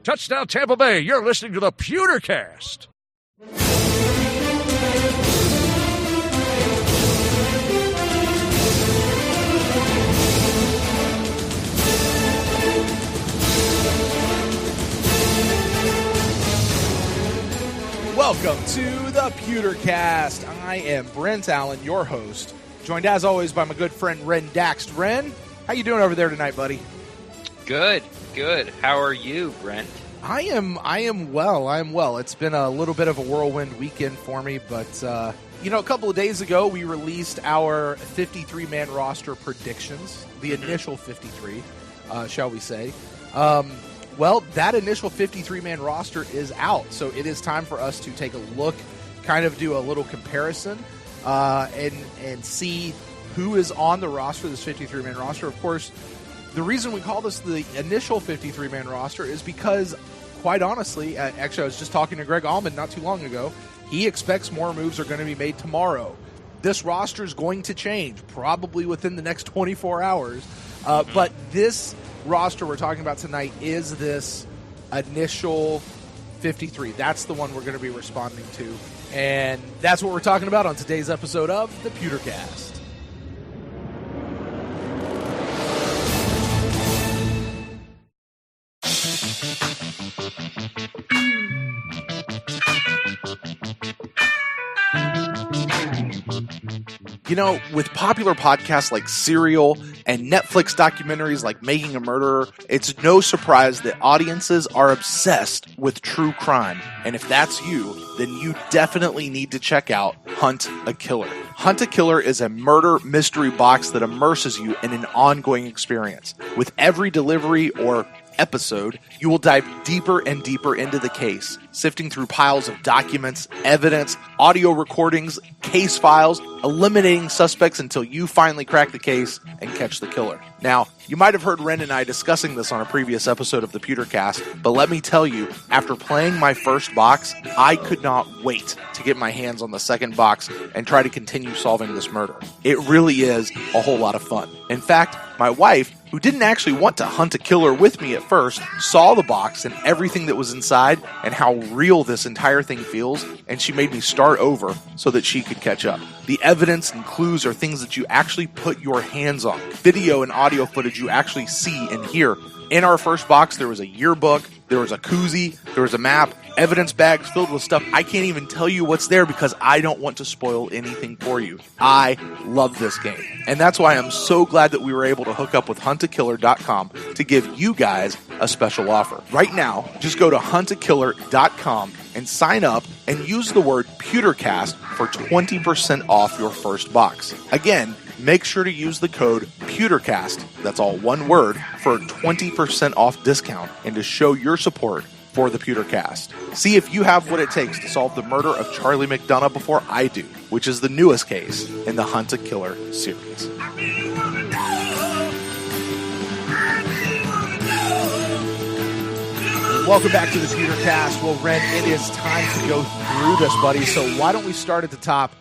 Touchdown Tampa Bay, you're listening to the Pewtercast. Welcome to the Pewtercast. I am Brent Allen, your host, joined as always by my good friend Ren Daxt. Ren, how you doing over there tonight, buddy? Good. How are you, Brent? I am well. It's been a little bit of a whirlwind weekend for me, but a couple of days ago we released our 53-man roster predictions, the initial 53, shall we say. Well, that initial 53-man roster is out, so it is time for us to take a look, kind of do a little comparison, and see who is on the roster, this 53-man roster. Of course, the reason we call this the initial 53-man roster is because, quite honestly, actually I was just talking to Greg Allman not too long ago, he expects more moves are going to be made tomorrow. This roster is going to change, probably within the next 24 hours, but this roster we're talking about tonight is this initial 53. That's the one we're going to be responding to, and that's what we're talking about on today's episode of the Pewtercast. You know, with popular podcasts like Serial and Netflix documentaries like Making a Murderer, it's no surprise that audiences are obsessed with true crime. And if that's you, then you definitely need to check out Hunt a Killer. Hunt a Killer is a murder mystery box that immerses you in an ongoing experience. With every delivery or episode, you will dive deeper and deeper into the case, sifting through piles of documents, evidence, audio recordings, case files, eliminating suspects until you finally crack the case and catch the killer. Now, you might have heard Ren and I discussing this on a previous episode of the Pewtercast, but let me tell you, after playing my first box, I could not wait to get my hands on the second box and try to continue solving this murder. It really is a whole lot of fun. In fact, my wife, who didn't actually want to hunt a killer with me at first, saw the box and everything that was inside and how real this entire thing feels, and she made me start over so that she could catch up. The evidence and clues are things that you actually put your hands on. Video and audio footage you actually see and hear. In our first box, there was a yearbook, there was a koozie, there was a map, evidence bags filled with stuff. I can't even tell you what's there because I don't want to spoil anything for you. I love this game. And that's why I'm so glad that we were able to hook up with huntakiller.com to give you guys a special offer. Right now, just go to huntakiller.com and sign up and use the word Pewtercast for 20% off your first box. Again, make sure to use the code Pewtercast, that's all one word, for a 20% off discount and to show your support for the Pewtercast. See if you have what it takes to solve the murder of Charlie McDonough before I do, which is the newest case in the Hunt a Killer series. Welcome back to the Pewtercast. Well, Ren, it is time to go through this, buddy. So why don't we start at the top?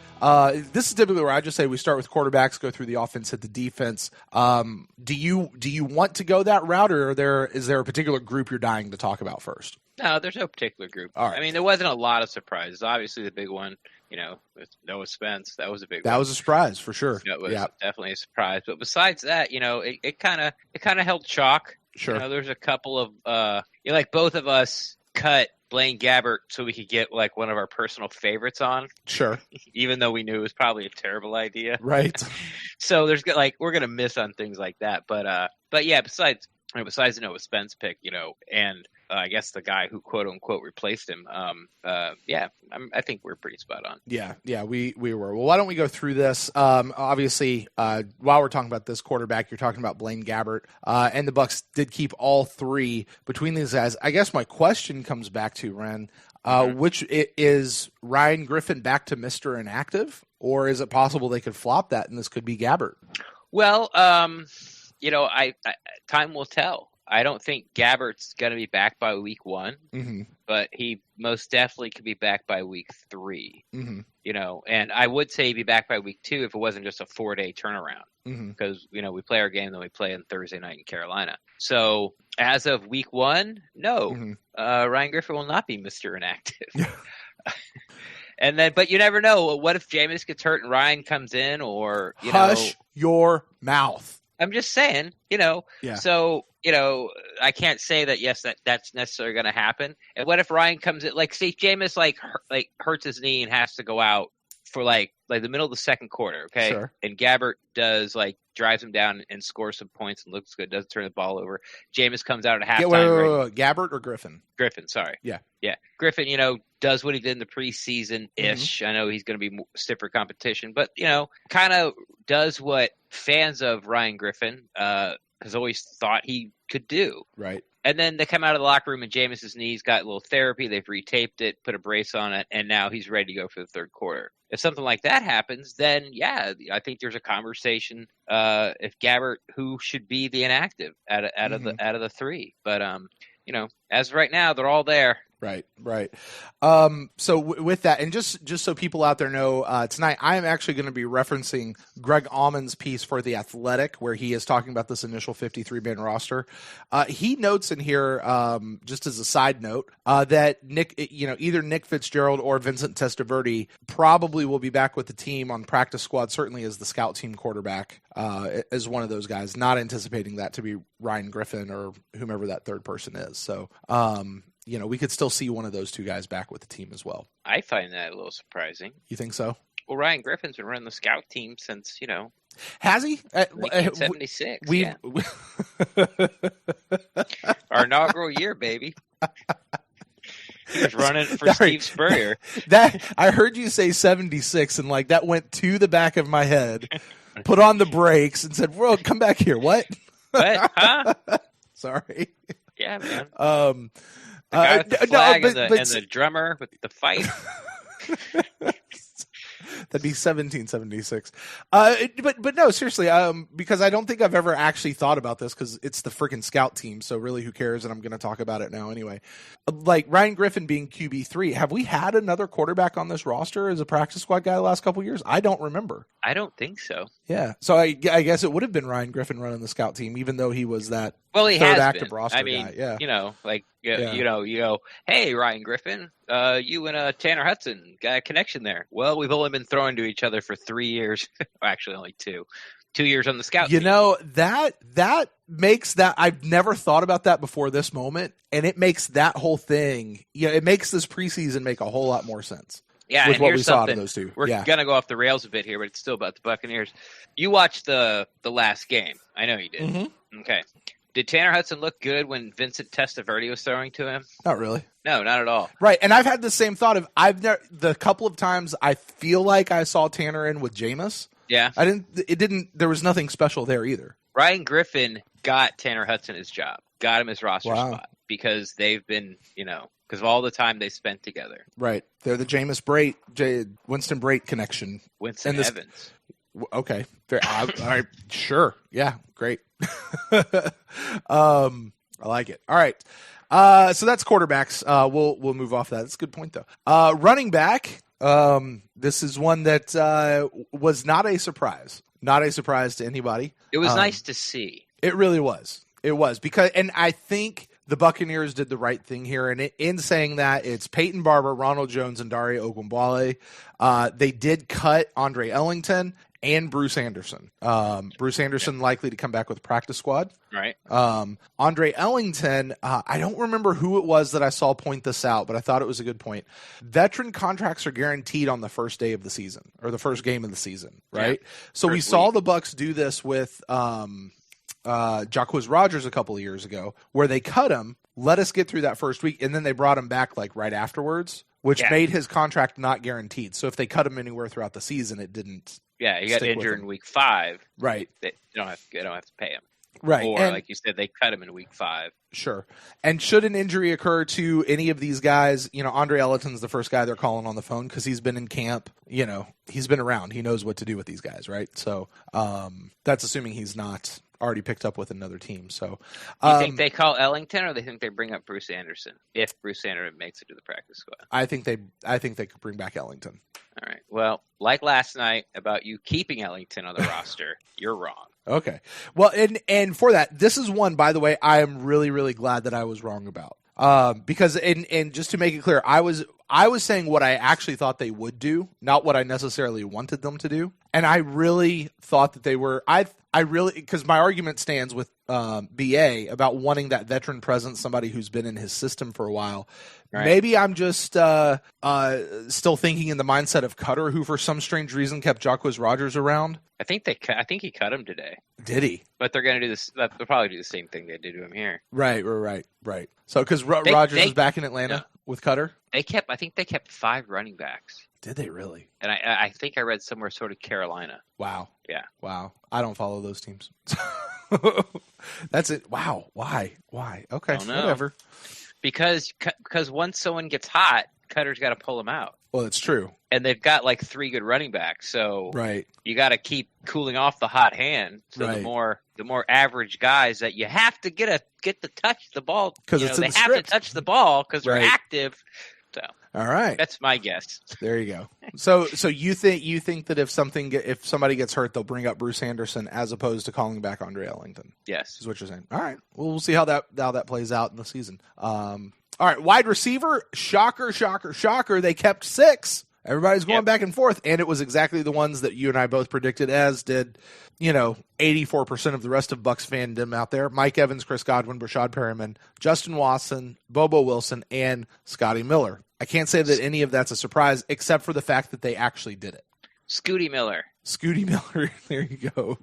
This is typically where I just say we start with quarterbacks, go through the offense, hit the defense. Do you want to go that route, or is there a particular group you're dying to talk about first? No, there's no particular group. All right. I mean, there wasn't a lot of surprises. Obviously, the big one, with Noah Spence, that was a big one. That was a surprise for sure. It was definitely a surprise. But besides that, it kind of held chalk. Sure. There's a couple of like both of us cut Blaine Gabbert so we could get like one of our personal favorites on. Sure. Even though we knew it was probably a terrible idea. Right. So there's we're gonna miss on things like that. But yeah, besides the Noah Spence pick, and I guess the guy who quote unquote replaced him, I think we're pretty spot on. Yeah, we were. Well, why don't we go through this? Obviously, while we're talking about this quarterback, you're talking about Blaine Gabbert, and the Bucs did keep all three between these guys. I guess my question comes back to Ren, which is Ryan Griffin back to Mr. Inactive, or is it possible they could flop that and this could be Gabbert? Well, I time will tell. I don't think Gabbert's going to be back by week 1, but he most definitely could be back by week 3. And I would say he'd be back by week 2 if it wasn't just a 4-day turnaround. Because, we play our game, then we play on Thursday night in Carolina. So as of week 1, no, Ryan Griffin will not be Mr. Inactive. And then, but you never know. What if Jameis gets hurt and Ryan comes in, or Hush your mouth. I'm just saying, Yeah. So I can't say that. Yes, that's necessarily going to happen. And what if Ryan comes in, like, say Jameis hurts his knee and has to go out for like the middle of the second quarter, okay? Sure. And Gabbert does drives him down and scores some points and looks good, doesn't turn the ball over. Jameis comes out at halftime. Wait. Gabbert or Griffin? Griffin, sorry. Yeah. Griffin, does what he did in the preseason-ish. I know he's going to be stiffer competition, but, kind of does what fans of Ryan Griffin has always thought he could do. Right. And then they come out of the locker room and Jameis's knee's got a little therapy. They've retaped it, put a brace on it, and now he's ready to go for the third quarter. If something like that happens, then, yeah, I think there's a conversation if Gabbert, who should be the inactive out of the three. But, as of right now, they're all there. Right. So with that, and just so people out there know, tonight I am actually going to be referencing Greg Auman's piece for The Athletic, where he is talking about this initial 53-man roster. He notes in here, just as a side note, that either Nick Fitzgerald or Vincent Testaverde probably will be back with the team on practice squad, certainly as the scout team quarterback, as one of those guys, not anticipating that to be Ryan Griffin or whomever that third person is. So, we could still see one of those two guys back with the team as well. I find that a little surprising. You think so? Well, Ryan Griffin's been running the scout team since, Has he? 1976. Our inaugural year, baby. He was running for Steve Spurrier. I heard you say 76, and that went to the back of my head, put on the brakes, and said, "Well, come back here." What? What? Huh? Sorry. Yeah, man. The guy with the flag and the drummer with the fight. That'd be 1776. But no, seriously, because I don't think I've ever actually thought about this, because it's the freaking scout team, so really who cares, and I'm going to talk about it now anyway. Ryan Griffin being QB3, have we had another quarterback on this roster as a practice squad guy the last couple of years? I don't remember. I don't think so. Yeah, so I guess it would have been Ryan Griffin running the scout team, even though he was that he third has active been. roster guy. Yeah. You go, hey, Ryan Griffin, you and Tanner Hudson got a connection there. Well, we've only been throwing to each other for 3 years. Actually, only 2. 2 years on the scout team. That makes that, I've never thought about that before this moment, and it makes that whole thing, it makes this preseason make a whole lot more sense. Yeah, with and what we saw out of those two. We're gonna go off the rails a bit here, but it's still about the Buccaneers. You watched the last game. I know you did. Mm-hmm. Okay. Did Tanner Hudson look good when Vincent Testaverde was throwing to him? Not really. No, not at all. Right, and I've had the same thought of the couple of times I feel like I saw Tanner in with Jameis. Yeah. There was nothing special there either. Ryan Griffin got Tanner Hudson his job, got him his roster spot, because they've been, because of all the time they spent together. Right. They're the Winston Brate connection. Winston Evans. Okay. All right. Sure. Yeah. Great. I like it. All right. So that's quarterbacks. We'll move off that. That's a good point though. Running back. This is one that was not a surprise. Not a surprise to anybody. It was nice to see. It really was. It was and I think the Buccaneers did the right thing here. And in saying that, it's Peyton Barber, Ronald Jones, and Dare Ogunbowale. They did cut Andre Ellington and Bruce Anderson. Bruce Anderson likely to come back with practice squad. Right. Andre Ellington, I don't remember who it was that I saw point this out, but I thought it was a good point. Veteran contracts are guaranteed on the first day of the season, or the first game of the season, right? Yeah. So we saw the Bucs do this with Jacquizz Rodgers a couple of years ago, where they cut him, let us get through that first week, and then they brought him back right afterwards, which made his contract not guaranteed. So if they cut him anywhere throughout the season, it didn't. Yeah, he got injured in week 5. Right. They don't have to pay him. Right. Or, like you said, they cut him in week 5. Sure. And should an injury occur to any of these guys, Andre Ellington's the first guy they're calling on the phone because he's been in camp. He's been around. He knows what to do with these guys, right? So that's assuming he's not already picked up with another team. So, do you think they call Ellington, or they think they bring up Bruce Anderson if Bruce Anderson makes it to the practice squad? I think they could bring back Ellington. All right. Well, like last night about you keeping Ellington on the roster, you're wrong. Okay. Well, and for that, this is one, by the way, I am really, really glad that I was wrong about. Because and just to make it clear, I was saying what I actually thought they would do, not what I necessarily wanted them to do. And I really thought that they were. I really, because my argument stands with BA about wanting that veteran presence, somebody who's been in his system for a while. Right. Maybe I'm just still thinking in the mindset of Cutter, who for some strange reason kept Jacquizz Rodgers around. I think he cut him today. Did he? But they're going to do this. They'll probably do the same thing they did to him here. Right. So because Rodgers is back in Atlanta with Cutter, I think they kept 5 running backs. Did they really? And I think I read somewhere sort of Carolina. Wow. Yeah. Wow. I don't follow those teams. That's it. Wow. Why? Okay. Whatever. Because once someone gets hot, Cutter's got to pull them out. Well, it's true. And they've got like 3 good running backs, so right. You got to keep cooling off the hot hand. So right. the more average guys that you have to get to touch the ball, because they have to touch the ball because they're active. So all right, that's my guess. There you go. So you think that if somebody gets hurt, they'll bring up Bruce Anderson as opposed to calling back Andre Ellington? Yes, is what you're saying. All right. Well, we'll see how that plays out in the season. All right, wide receiver, shocker. They kept 6. Everybody's going back and forth, and it was exactly the ones that you and I both predicted, as did 84% of the rest of Bucks fandom out there. Mike Evans, Chris Godwin, Brashad Perriman, Justin Watson, Bobo Wilson, and Scotty Miller. I can't say that any of that's a surprise, except for the fact that they actually did it. Scooty Miller. There you go.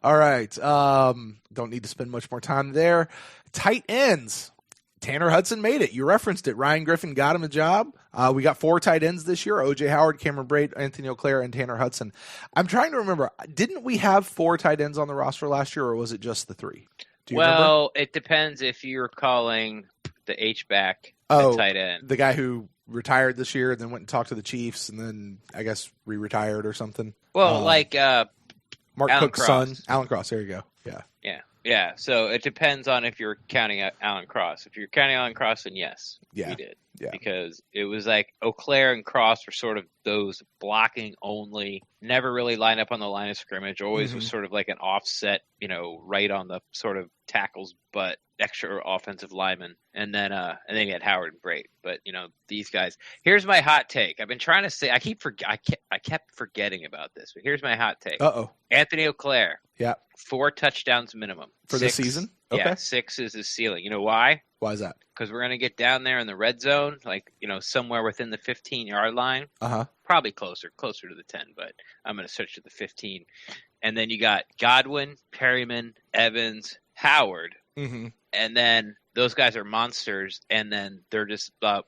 All right. Don't need to spend much more time there. Tight ends. Tanner Hudson made it. You referenced it. Ryan Griffin got him a job. We got 4 tight ends this year: O.J. Howard, Cameron Brate, Anthony Auclair, and Tanner Hudson. I'm trying to remember. Didn't we have 4 tight ends on the roster last year, or was it just the 3? Do you remember? It depends if you're calling the H-back the tight end. The guy who retired this year and then went and talked to the Chiefs and then, I guess, re-retired or something. Well, Mark Alan Cook's Cross. son. Alan Cross. There you go. Yeah. Yeah, so it depends on if you're counting Alan Cross. If you're counting Alan Cross, then yes, we did. Yeah. Because it was like Auclair and Cross were sort of those blocking only, never really line up on the line of scrimmage, always was sort of like an offset, right on the sort of tackles, but extra offensive lineman. And then you had Howard and Brate. But, these guys. Here's my hot take. I've been trying to say, I kept forgetting about this, but here's my hot take. Anthony Auclair. Yeah. 4 touchdowns minimum. For the season? Okay. Yeah, 6 is his ceiling. You know why? Why is that? Because we're going to get down there in the red zone, somewhere within the 15-yard line. Uh-huh. Probably closer to the 10, but I'm going to switch to the 15. And then you got Godwin, Perryman, Evans, Howard. Mm-hmm. And then those guys are monsters, and then they're just about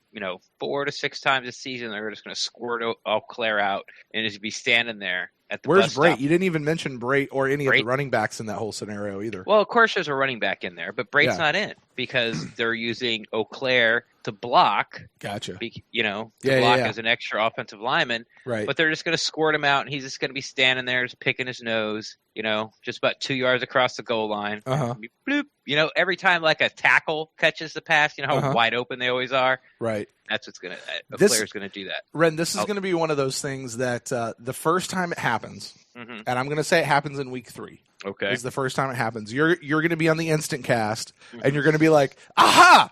4 to 6 times a season they're just going to squirt Auclair out and just be standing there at the Where's bus Brate? stop. You didn't even mention Brate or any of the running backs in that whole scenario either. Well, of course there's a running back in there, but Brate's not in because they're using Auclair to block. Gotcha. Block as an extra offensive lineman. Right. But they're just going to squirt him out, and he's just going to be standing there just picking his nose, just about 2 yards across the goal line. Uh-huh. Bloop. Every time like a tackle catches the pass, how wide open they always are. Right. That's what's going to – Auclair's going to do that. Ren, this is going to be one of those things that the first time it happens, and I'm going to say it happens in week 3. Okay. Is the first time it happens. You're going to be on the instant cast, and you're going to be like, aha,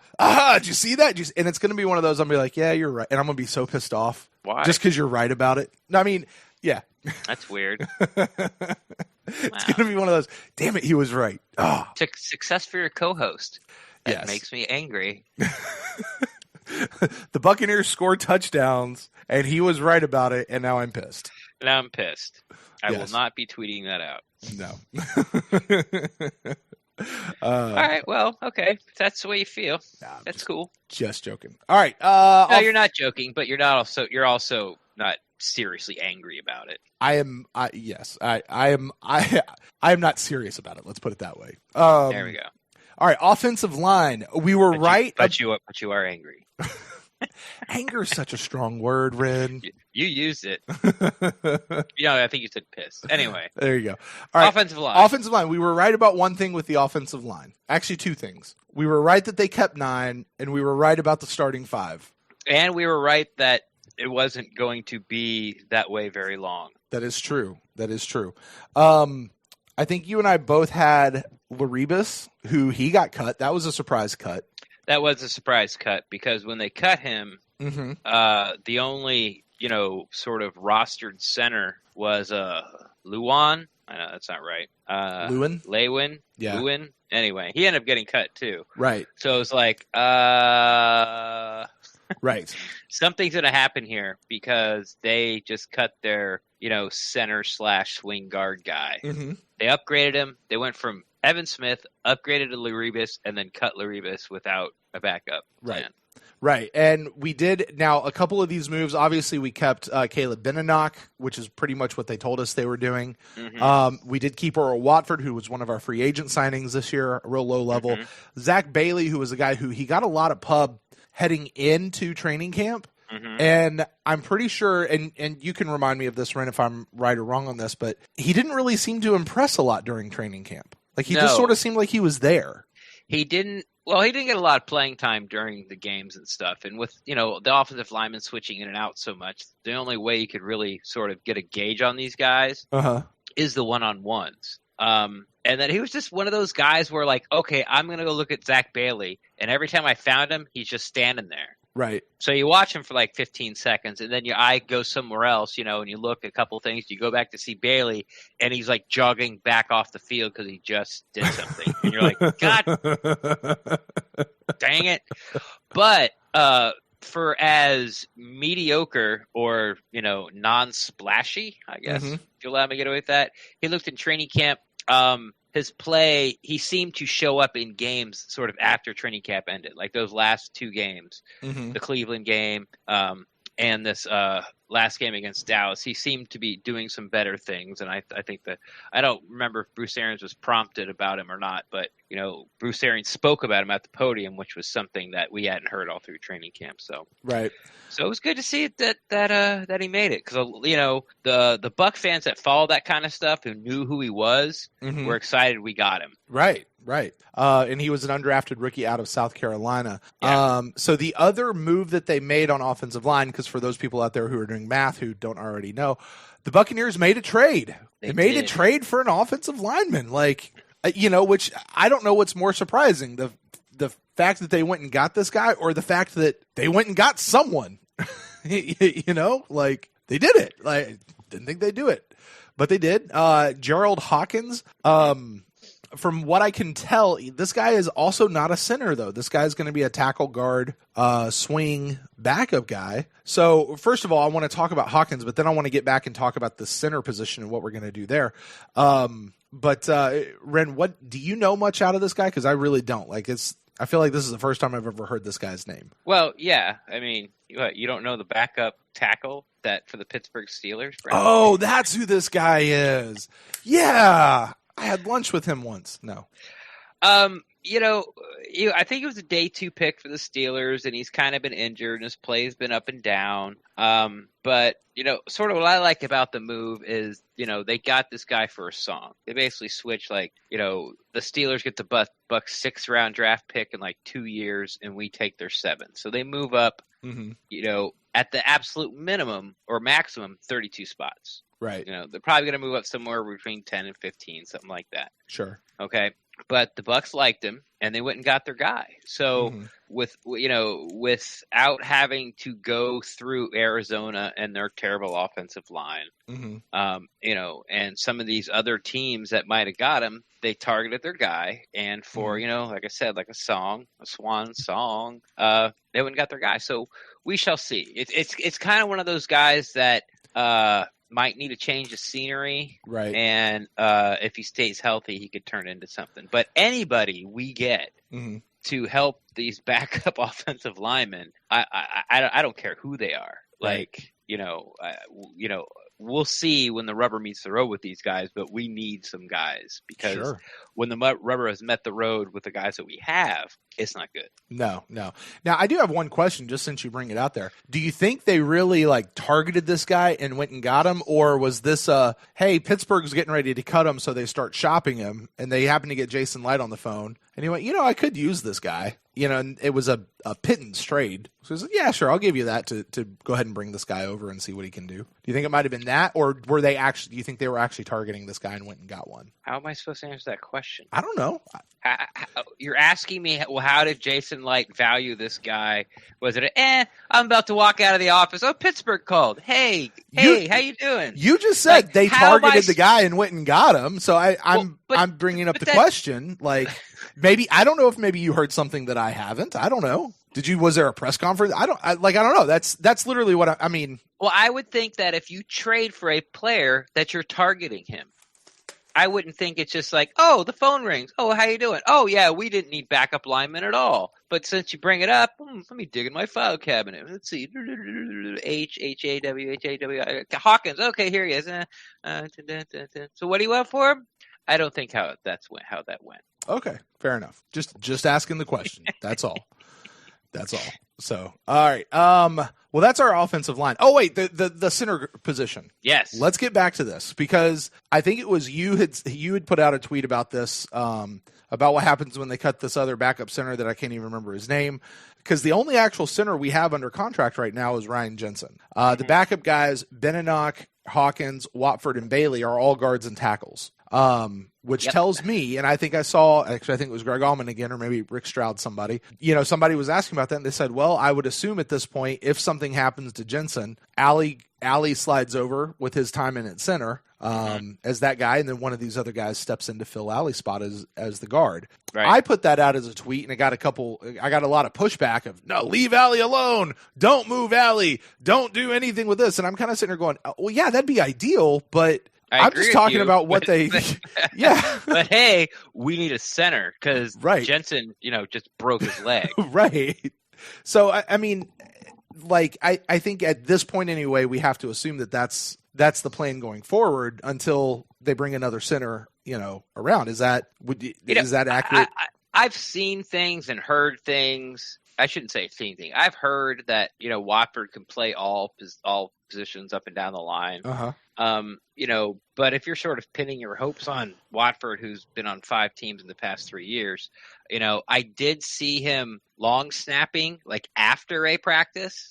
did you see that? And it's going to be one of those, I'm going to be like, yeah, you're right. And I'm going to be so pissed off. Why? Just because you're right about it. No, I mean, yeah. That's weird. It's going to be one of those, damn it, he was right. Oh. Success for your co-host. That makes me angry. The Buccaneers scored touchdowns, and he was right about it, and now I'm pissed. Now I'm pissed. I will not be tweeting that out. No. All right. Well, okay. If that's the way you feel. That's cool. Just joking. All right. No, you're not joking, but you're also not seriously angry about it. I am. Yes. I am. I am not serious about it. Let's put it that way. There we go. All right. Offensive line. We were right. But you are angry. Anger is such a strong word, Ren. You used it. I think you said piss. Anyway. There you go. All right. Offensive line. Offensive line. We were right about one thing with the offensive line. Actually, two things. We were right that they kept 9, and we were right about the starting 5. And we were right that it wasn't going to be that way very long. That is true. I think you and I both had Laribus, who he got cut. That was a surprise cut. That was a surprise cut because when they cut him, the only, sort of rostered center was Luan. I know that's not right. Lewin. Yeah. Lewin. Anyway, he ended up getting cut too. Right. So it was like, right. Something's going to happen here because they just cut their, center / swing guard guy. Mm-hmm. They upgraded him. They went from Evan Smith, upgraded to Laribus, and then cut Laribus without a backup plan. Right. And we did now a couple of these moves. Obviously, we kept Caleb Beninock, which is pretty much what they told us they were doing. Mm-hmm. We did keep Earl Watford, who was one of our free agent signings this year, a real low level. Mm-hmm. Zach Bailey, who was a guy who he got a lot of pub heading into training camp. Mm-hmm. And I'm pretty sure, and you can remind me of this, Ren, if I'm right or wrong on this, but he didn't really seem to impress a lot during training camp. Like he just sort of seemed like he was there. He didn't get a lot of playing time during the games and stuff. And with, the offensive linemen switching in and out so much, the only way you could really sort of get a gauge on these guys is the one-on-ones. And then he was just one of those guys where like, okay, I'm going to go look at Zach Bailey. And every time I found him, he's just standing there. Right. So you watch him for like 15 seconds, and then your eye goes somewhere else, and you look at a couple things. You go back to see Bailey, and he's like jogging back off the field because he just did something. And you're like, God dang it. But for as mediocre or, non-splashy, I guess, if you allow me to get away with that, he looked in training camp. His play, he seemed to show up in games sort of after training camp ended, like those last 2 games, the Cleveland game and this last game against Dallas. He seemed to be doing some better things, and I think that I don't remember if Bruce Arians was prompted about him or not, but Bruce Arians spoke about him at the podium, which was something that we hadn't heard all through training camp. So right. So it was good to see that he made it because the Buck fans that follow that kind of stuff who knew who he was were excited we got him. Right. And he was an undrafted rookie out of South Carolina. Yeah. So the other move that they made on offensive line, because for those people out there who are doing math who don't already know, the Buccaneers made a trade. They made a trade for an offensive lineman, which I don't know what's more surprising, the fact that they went and got this guy or the fact that they went and got someone. They did it. Didn't think they'd do it, but they did. Gerald Hawkins. From what I can tell, this guy is also not a center, though. This guy's going to be a tackle guard, swing backup guy. So, first of all, I want to talk about Hawkins, but then I want to get back and talk about the center position and what we're going to do there. But Ren, what do you know much out of this guy? Because I really don't. I feel like this is the first time I've ever heard this guy's name. Well, yeah. I mean, you don't know the backup tackle that for the Pittsburgh Steelers? Brent? Oh, that's who this guy is. Yeah. I had lunch with him once. No. I think it was a day 2 pick for the Steelers, and he's kind of been injured, and his play's been up and down. But, sort of what I like about the move is, they got this guy for a song. They basically switch, the Steelers get the Bucks 6th round draft pick in 2 years, and we take their 7th. So they move up, at the absolute minimum or maximum 32 spots. Right. They're probably going to move up somewhere between 10 and 15, something like that. Sure. Okay. But the Bucks liked him, and they went and got their guy. So without having to go through Arizona and their terrible offensive line, and some of these other teams that might have got him, they targeted their guy. And for, like I said, like a swan song, they went and got their guy. So we shall see. It's kind of one of those guys that might need a change of scenery, right? And if he stays healthy, he could turn into something. But anybody we get to help these backup offensive linemen, I don't care who they are. Right. we'll see when the rubber meets the road with these guys, but we need some guys because when the rubber has met the road with the guys that we have, it's not good. No. Now, I do have one question, just since you bring it out there. Do you think they really targeted this guy and went and got him, or was this hey, Pittsburgh's getting ready to cut him, so they start shopping him, and they happen to get Jason Light on the phone, and he went, I could use this guy. And it was a pittance trade. So he said, yeah, sure, I'll give you that to go ahead and bring this guy over and see what he can do. Do you think it might have been that, or do you think they were actually targeting this guy and went and got one? How am I supposed to answer that question? I don't know. You're asking me, well, how did Jason Light value this guy? Was it I'm about to walk out of the office. Oh, Pittsburgh called. Hey, how you doing? You just said they targeted the guy and went and got him. So I'm bringing up the question. Maybe, I don't know if maybe you heard something that I haven't. I don't know. Was there a press conference? I don't know. That's literally what I mean. Well, I would think that if you trade for a player that you're targeting him, I wouldn't think it's just the phone rings. Oh, how you doing? Oh, yeah, we didn't need backup linemen at all. But since you bring it up, let me dig in my file cabinet. Let's see. H-A-W. Hawkins. Okay, here he is. So what do you want for him? I don't think how that went. Okay, fair enough. Just asking the question. That's all. So, all right. Well, that's our offensive line. Oh, wait, the center position. Yes. Let's get back to this because I think it was you had put out a tweet about this, about what happens when they cut this other backup center that I can't even remember his name, because the only actual center we have under contract right now is Ryan Jensen. The backup guys, Beninock, Hawkins, Watford, and Bailey are all guards and tackles. Which tells me, and I think I think it was Greg Allman again, or maybe Rick Stroud, somebody was asking about that, and they said, well, I would assume at this point, if something happens to Jensen, Allie slides over with his time in at center, as that guy, and then one of these other guys steps in to fill Allie's spot as the guard. Right. I put that out as a tweet, and I got a lot of pushback of, no, leave Allie alone. Don't move Allie. Don't do anything with this. And I'm kind of sitting there going, well, yeah, that'd be ideal, but I'm just talking about what yeah. But hey, we need a center because Jensen, just broke his leg. Right. So, I mean, I think at this point anyway, we have to assume that that's the plan going forward until they bring another center, around. Is that accurate? I've seen things and heard things. I shouldn't say seen things. I've heard that, Watford can play all positions up and down the line. But if you're sort of pinning your hopes on Watford, who's been on 5 teams in the past 3 years, I did see him long snapping after a practice,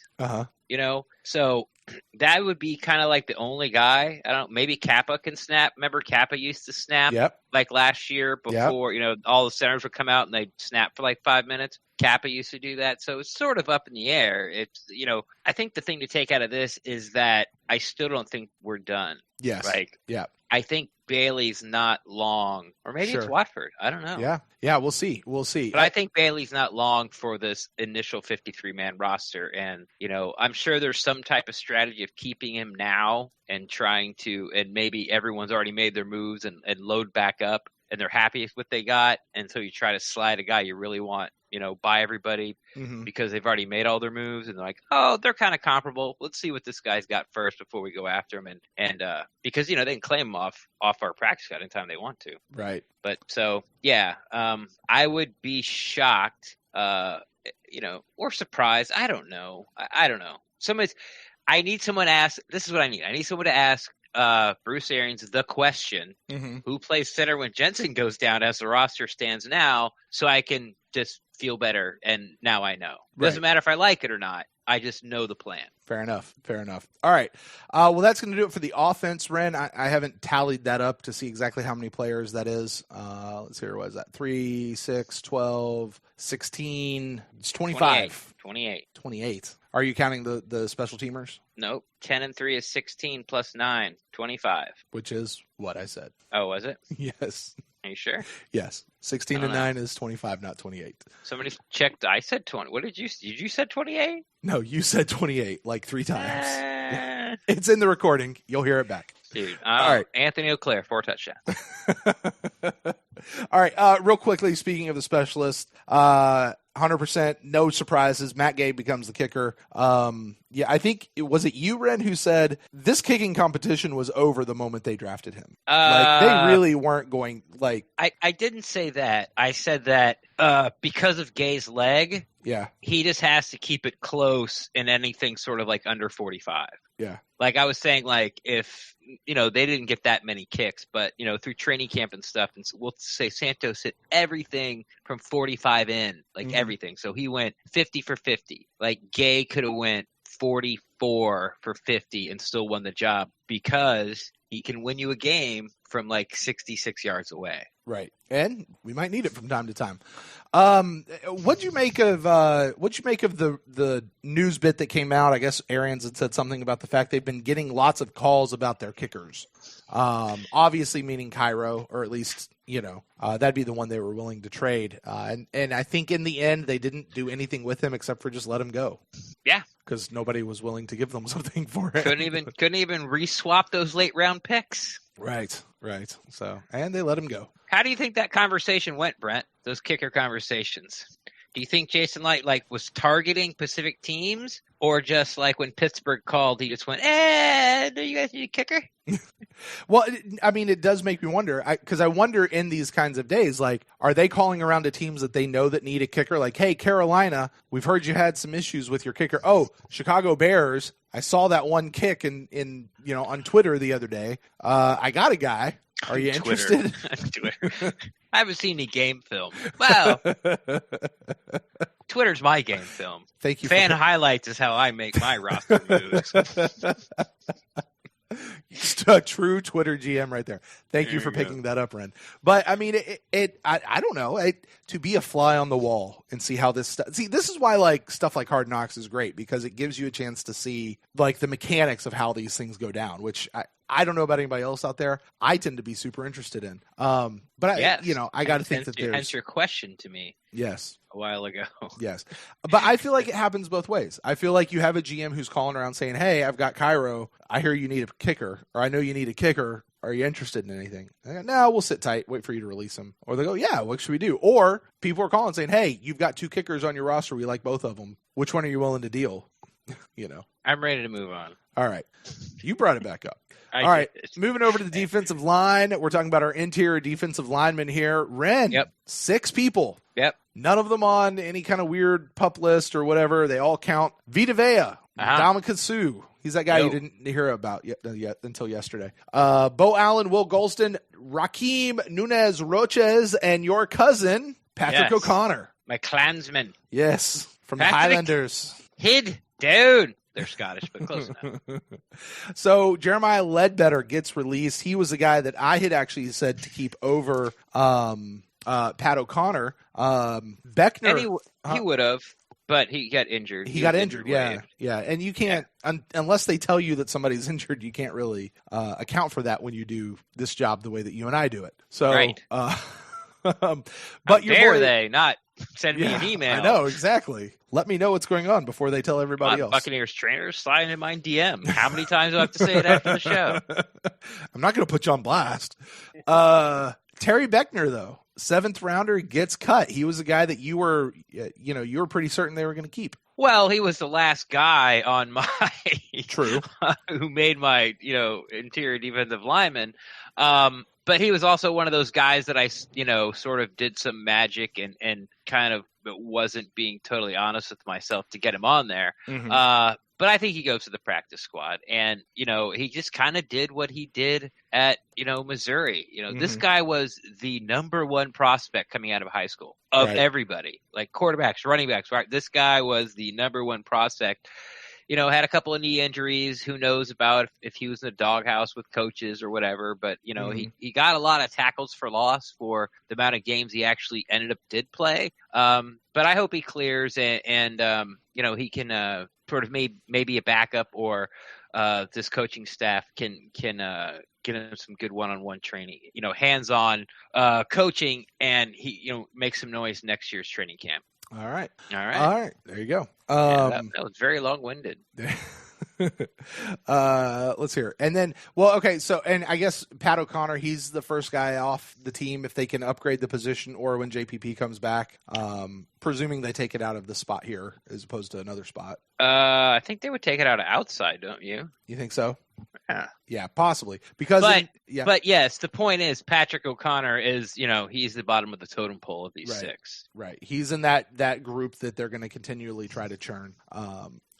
so that would be kind of the only guy. I don't know, maybe Kappa can snap. Remember Kappa used to snap last year before, all the centers would come out and they'd snap for 5 minutes. Kappa used to do that. So it's sort of up in the air. It's, I think the thing to take out of this is that I still don't think we're done. Yes. I think Bailey's not long, or maybe it's Watford. I don't know. Yeah. We'll see. But I think Bailey's not long for this initial 53-man roster. And, I'm sure there's some type of strategy of keeping him now and trying to, and maybe everyone's already made their moves and load back up and they're happy with what they got. And so you try to slide a guy you really want, by everybody because they've already made all their moves and they're like, oh, they're kind of comparable. Let's see what this guy's got first before we go after him. And because, they can claim him off our practice squad anytime they want to. Right. But so, yeah, I would be shocked, or surprised. I don't know. I don't know. I need someone to ask. This is what I need. I need someone to ask Bruce Arians the question, who plays center when Jensen goes down as the roster stands now, so I can just feel better. And now I know. Doesn't matter if I like it or not. I just know the plan. Fair enough. All right. Well, that's going to do it for the offense, Ren. I haven't tallied that up to see exactly how many players that is. Let's see. What is that? 3, 6, 12, 16. It's 25. 28. Are you counting the special teamers? Nope. 10 and 3 is 16 plus 9, 25. Which is what I said. Oh, was it? Yes. Are you sure? Yes. 16 and 9 is 25, not 28. Somebody checked. I said 20. Did you said 28? No, you said 28 3 times. It's in the recording. You'll hear it back. Dude. All right. Anthony O'Clair, 4 touchdowns. All right. Real quickly, speaking of the specialist, 100%, no surprises. Matt Gay becomes the kicker. Yeah, I think, was it you, Ren, who said this kicking competition was over the moment they drafted him? Like, they really weren't going, like... I didn't say that. I said that because of Gay's leg, yeah, he just has to keep it close in anything sort of like under 45. Yeah. Like I was saying, like if, they didn't get that many kicks, but, through training camp and stuff, and we'll say Santos hit everything from 45 in, like everything. So he went 50 for 50. Like Gay could have went 44 for 50 and still won the job because he can win you a game from like 66 yards away. Right. And we might need it from time to time. What'd you make of the news bit that came out? I guess Arians had said something about the fact they've been getting lots of calls about their kickers. Obviously meaning Cairo, or at least, that'd be the one they were willing to trade. And I think in the end they didn't do anything with him except for just let him go. Yeah. Because nobody was willing to give them something for it. Couldn't even re-swap those late round picks. Right. So, and they let him go. How do you think that conversation went, Brent? Those kicker conversations. Do you think Jason Light was targeting specific teams, or just like when Pittsburgh called, he just went, do you guys need a kicker? Well, I mean, it does make me wonder, because I wonder in these kinds of days, like, are they calling around to teams that they know that need a kicker? Like, hey, Carolina, we've heard you had some issues with your kicker. Oh, Chicago Bears, I saw that one kick in on Twitter the other day. I got a guy. Are you interested? Twitter. I haven't seen any game film. Well, Twitter's my game film. Thank you. Fan highlights is how I make my roster moves. Just a true Twitter GM right there. Thank you for picking that up, Ren. But I mean, I don't know, to be a fly on the wall and see how this stuff. See, this is why like stuff like Hard Knocks is great, because it gives you a chance to see like the mechanics of how these things go down, which I don't know about anybody else out there. I tend to be super interested in. But I got to think that there's. Hence your question to me. Yes. A while ago. Yes. But I feel like it happens both ways. I feel like you have a GM who's calling around saying, hey, I've got Cairo. I hear you need a kicker, or I know you need a kicker. Are you interested in anything? I go, no, we'll sit tight, wait for you to release them. Or they go, yeah, what should we do? Or people are calling saying, hey, you've got 2 kickers on your roster. We like both of them. Which one are you willing to deal? I'm ready to move on. All right. You brought it back up. All right, moving over to the defensive line. We're talking about our interior defensive linemen here. Ren, 6 people. Yep. None of them on any kind of weird pup list or whatever. They all count. Vita Vea, Ndamukong Suh. He's that guy you didn't hear about yet until yesterday. Bo Allen, Will Golston, Raheem Nunez Roches, and your cousin, Patrick O'Connor. My clansman. Yes, from the Highlanders. Dude. They're Scottish, but close enough. So Jeremiah Ledbetter gets released. He was the guy that I had actually said to keep over Pat O'Connor. Beckner. And he would have, but he got injured. He got injured, yeah. And you can't, unless they tell you that somebody's injured, you can't really account for that when you do this job the way that you and I do it. So, right. But they not send me an email? I know, exactly. Let me know what's going on before they tell everybody else. Buccaneers trainers, slide in my DM. How many times do I have to say it after the show? I'm not going to put you on blast. Terry Beckner, though, 7th rounder, gets cut. He was a guy that you were pretty certain they were going to keep. Well, he was the last guy on my True who made my interior defensive lineman. But he was also one of those guys that I sort of did some magic and kind of wasn't being totally honest with myself to get him on there. Mm-hmm. But I think he goes to the practice squad, and he just kind of did what he did at Missouri. This guy was the number 1 prospect coming out of high school of everybody, like quarterbacks, running backs. Right, this guy was the number 1 prospect. Had a couple of knee injuries. Who knows about if he was in the doghouse with coaches or whatever. But, he got a lot of tackles for loss for the amount of games he actually did play. But I hope he clears and he can sort of maybe a backup or this coaching staff can get him some good one-on-one training, hands-on coaching, and he, make some noise next year's training camp. All right. There you go. That was very long-winded. Let's hear. And then, well, okay. So, and I guess Pat O'Connor, he's the first guy off the team if they can upgrade the position or when JPP comes back, presuming they take it out of the spot here as opposed to another spot. I think they would take it out of outside, don't you? You think so? Yeah. Yeah, possibly. Because, but yes, the point is Patrick O'Connor is, he's the bottom of the totem pole of these six. Right. He's in that group that they're going to continually try to churn.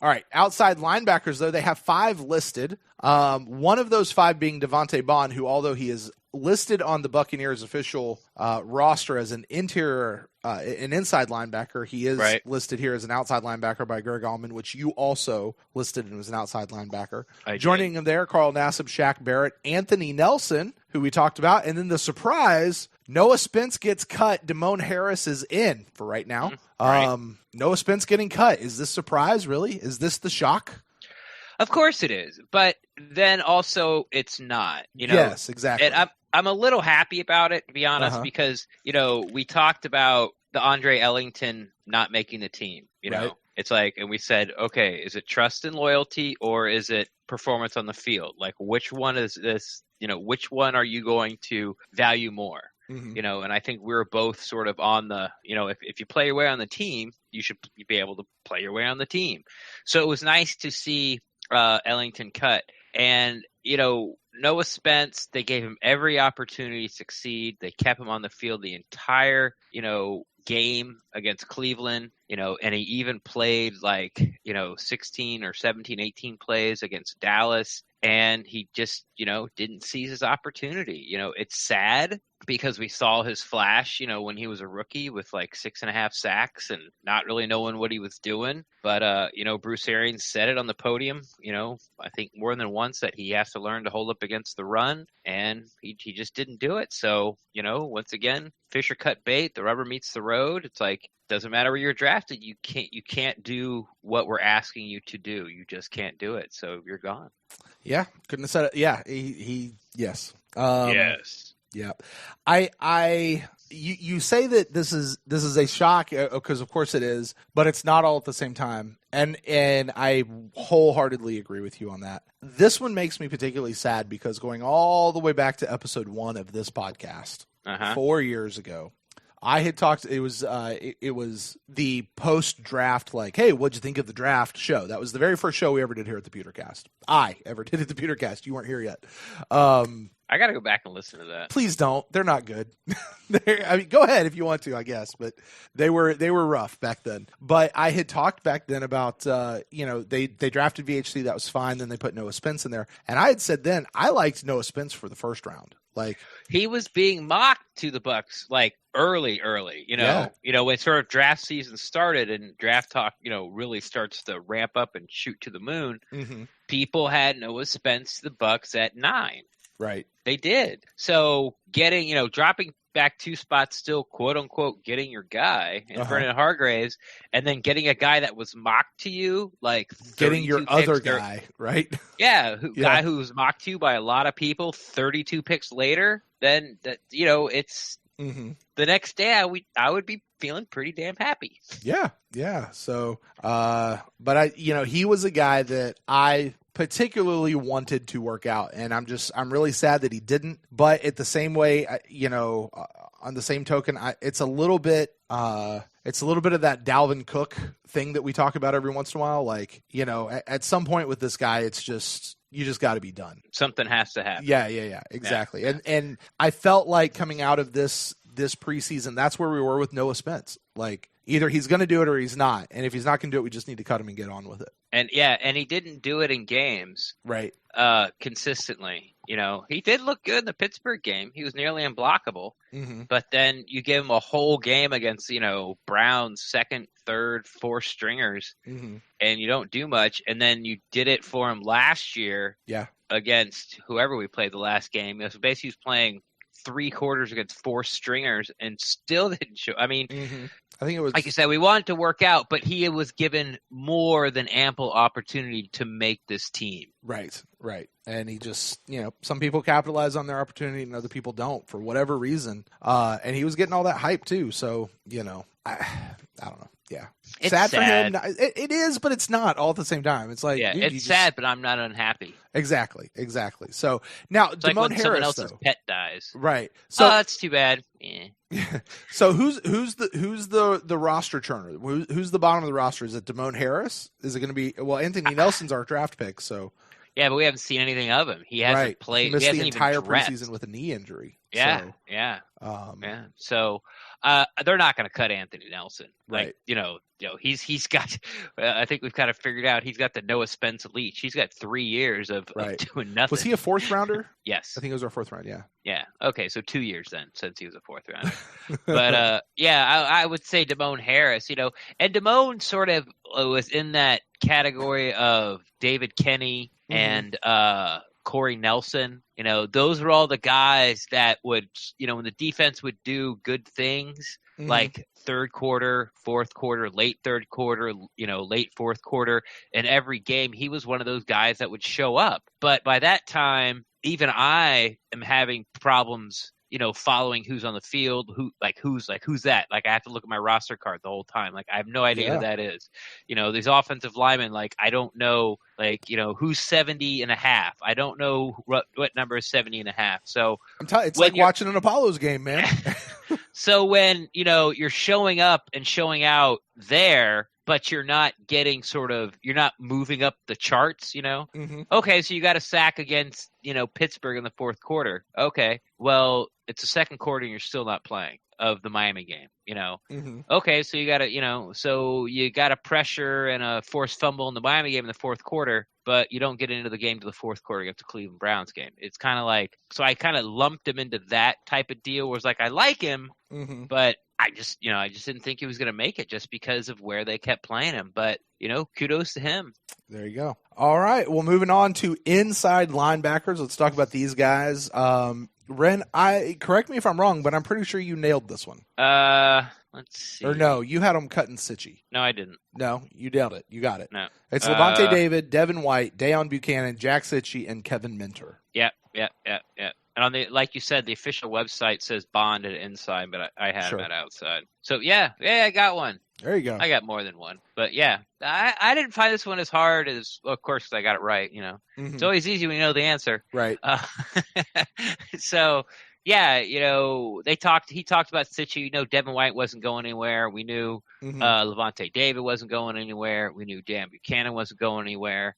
All right, outside linebackers, though, they have 5 listed. One of those 5 being Devontae Bond, who, although he is listed on the Buccaneers official roster as an inside linebacker, he is listed here as an outside linebacker by Greg Allman, which you also listed as an outside linebacker. Joining him there, Carl Nassib, Shaq Barrett, Anthony Nelson, who we talked about, and then the surprise, Noah Spence gets cut. Damone Harris is in for right now. Noah Spence getting cut. Is this surprise, really? Is this the shock? Of course it is, but then also it's not. Yes, exactly. And I'm a little happy about it, to be honest, because we talked about the Andre Ellington not making the team. It's like, and we said, okay, is it trust and loyalty or is it performance on the field? Like, which one is this? Which one are you going to value more? And I think we were both sort of on the, if you play your way on the team, you should be able to play your way on the team. So it was nice to see Ellington cut. And, Noah Spence, they gave him every opportunity to succeed. They kept him on the field the entire, game against Cleveland, and he even played 16 or 17, 18 plays against Dallas. And he just, didn't seize his opportunity. It's sad because we saw his flash, when he was a rookie with 6.5 sacks and not really knowing what he was doing. But, Bruce Arians said it on the podium, I think more than once that he has to learn to hold up against the run, and he just didn't do it. So, once again, Fisher cut bait, the rubber meets the road. It's doesn't matter where you're drafted. You can't do what we're asking you to do. You just can't do it. So you're gone. Yeah. Couldn't have said it. Yeah. Yes. Yes. Yeah. You say that this is a shock because of course it is, but it's not all at the same time. And I wholeheartedly agree with you on that. This one makes me particularly sad because going all the way back to episode 1 of this podcast 4 years ago, I had talked. It was the post draft, hey, what'd you think of the draft show? That was the very first show we ever did here at the Pewtercast. I ever did at the Pewtercast. You weren't here yet. I got to go back and listen to that. Please don't. They're not good. Go ahead if you want to, I guess, but they were rough back then. But I had talked back then about they drafted VHC, that was fine. Then they put Noah Spence in there, and I had said then I liked Noah Spence for the first round. He was being mocked to the Bucs early, when sort of draft season started and draft talk, really starts to ramp up and shoot to the moon. Mm-hmm. People had Noah Spence to the Bucs at 9. Right. They did. So dropping back 2 spots still, quote unquote, getting your guy in Vernon Hargraves, and then getting a guy that was mocked to you, getting your other guy, right? Yeah, guy who was mocked to you by a lot of people 32 picks later, then it's the next day I would be feeling pretty damn happy. Yeah. So, but he was a guy that I particularly wanted to work out, and I'm really sad that he didn't. But at the same way, on the same token, it's a little bit of that Dalvin Cook thing that we talk about every once in a while. At some point with this guy, it's just you just got to be done. Something has to happen. Yeah, exactly. Yeah. And I felt like coming out of this preseason, that's where we were with Noah Spence. Either he's going to do it or he's not. And if he's not going to do it, we just need to cut him and get on with it. And he didn't do it in games. Right. Consistently. He did look good in the Pittsburgh game. He was nearly unblockable. Mm-hmm. But then you give him a whole game against, Brown's second, third, fourth stringers, and you don't do much. And then you did it for him last year against whoever we played the last game. So basically he was playing 3 quarters against 4 stringers and still didn't show. I mean, I think it was, like you said, we wanted to work out, but he was given more than ample opportunity to make this team. Right. And he just, some people capitalize on their opportunity and other people don't for whatever reason. And he was getting all that hype too. So, I don't know. Yeah. It's sad for him. It is, but it's not all at the same time. It's like, yeah, dude, it's sad, but I'm not unhappy. Exactly. So now, It's like Damone when Harris, someone else's though. pet dies. Right. So that's too bad. So who's the roster churner? Who's the bottom of the roster? Is it Damone Harris? Is it going to be Anthony Nelson's our draft pick? So yeah, but we haven't seen anything of him. He hasn't played. He missed the entire even dressed. preseason with a knee injury. Yeah, so, yeah. yeah. So they're not going to cut Anthony Nelson. Like, right. He's got. I think we've kind of figured out he's got the Noah Spence leash. He's got 3 years of doing nothing. Was he a fourth rounder? Yes, I think it was our fourth round. Yeah. Yeah. Okay, so 2 years then since he was a fourth rounder. But I would say Damone Harris. And Damone sort of was in that category of David Kenny and Corey Nelson. Those were all the guys that would, when the defense would do good things, like third quarter, fourth quarter, late third quarter, late fourth quarter, in every game, he was one of those guys that would show up. But by that time, even I am having problems, following who's on the field, who's that? Like, I have to look at my roster card the whole time. Like, I have no idea who that is. These offensive linemen, like, I don't know, who's 70 and a half. I don't know what number is 70 and a half. So it's like watching an Apollos game, man. So when, you're showing up and showing out there, but you're not getting you're not moving up the charts, Okay, so you got a sack against, Pittsburgh in the fourth quarter. Okay, well, it's the second quarter and you're still not playing of the Miami game, Okay, so you got to, got a pressure and a forced fumble in the Miami game in the fourth quarter, but you don't get into the game to the fourth quarter against the Cleveland Browns game. It's kind of like, so I kind of lumped him into that type of deal where it's like, I like him, but I just didn't think he was going to make it just because of where they kept playing him. But, kudos to him. There you go. All right. Well, moving on to inside linebackers. Let's talk about these guys. Ren, correct me if I'm wrong, but I'm pretty sure you nailed this one. Let's see. Or no, you had them cutting Sitchy. No, I didn't. No, you nailed it. You got it. No. It's Levante David, Devin White, Deion Buchanan, Jack Sitchy, and Kevin Minter. Yep. And on like you said, the official website says Bond at inside, but I had him at outside. So yeah, I got one. There you go. I got more than one. But yeah, I didn't find this one as hard as, well, of course, I got it right. It's always easy when you know the answer. Right. So yeah, he talked about Sitchy. Devin White wasn't going anywhere. We knew Levante David wasn't going anywhere. We knew Dan Buchanan wasn't going anywhere.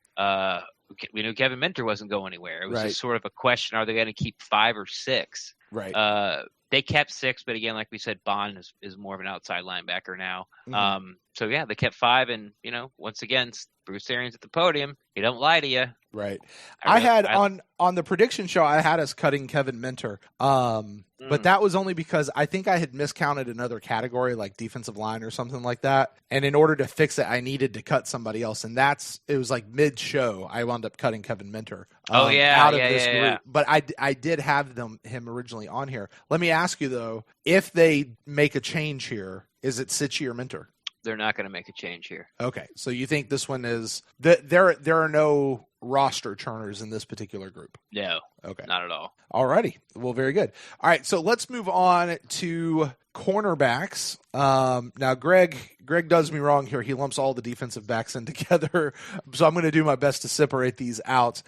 We knew Kevin Minter wasn't going anywhere. It was just sort of a question: are they going to keep 5 or 6? Right. They kept 6, but again, like we said, Bond is more of an outside linebacker now. So yeah, they kept 5, and once again, Bruce Arians at the podium. He don't lie to you. Right. On the prediction show, I had us cutting Kevin Minter. But that was only because I think I had miscounted another category, like defensive line or something like that. And in order to fix it, I needed to cut somebody else. And it was like mid-show, I wound up cutting Kevin Minter out of this group. Yeah. But I did have him originally on here. Let me ask you, though, if they make a change here, is it Sitchy or Minter? They're not going to make a change here. Okay, so you think this one is there are no roster churners in this particular group? No. Okay. Not at all. Alrighty. Well, very good. All right, so let's move on to cornerbacks. Now, Greg does me wrong here. He lumps all the defensive backs in together, so I'm going to do my best to separate these out.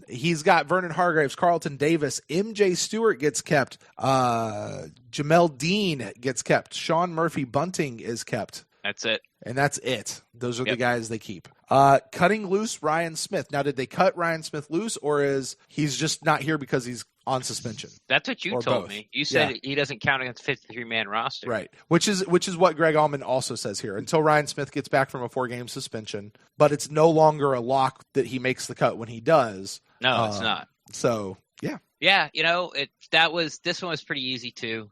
He's got Vernon Hargreaves, Carlton Davis, MJ Stewart gets kept, Jamel Dean gets kept, Sean Murphy Bunting is kept. That's it. And that's it. Those are the guys they keep. Cutting loose Ryan Smith. Now, did they cut Ryan Smith loose, or is he's just not here because he's on suspension? That's what you told me. You said he doesn't count against the 53-man roster. Right. Which is what Greg Allman also says here. Until Ryan Smith gets back from a 4-game suspension, but it's no longer a lock that he makes the cut when he does. No, it's not. So, yeah. Yeah, this one was pretty easy too.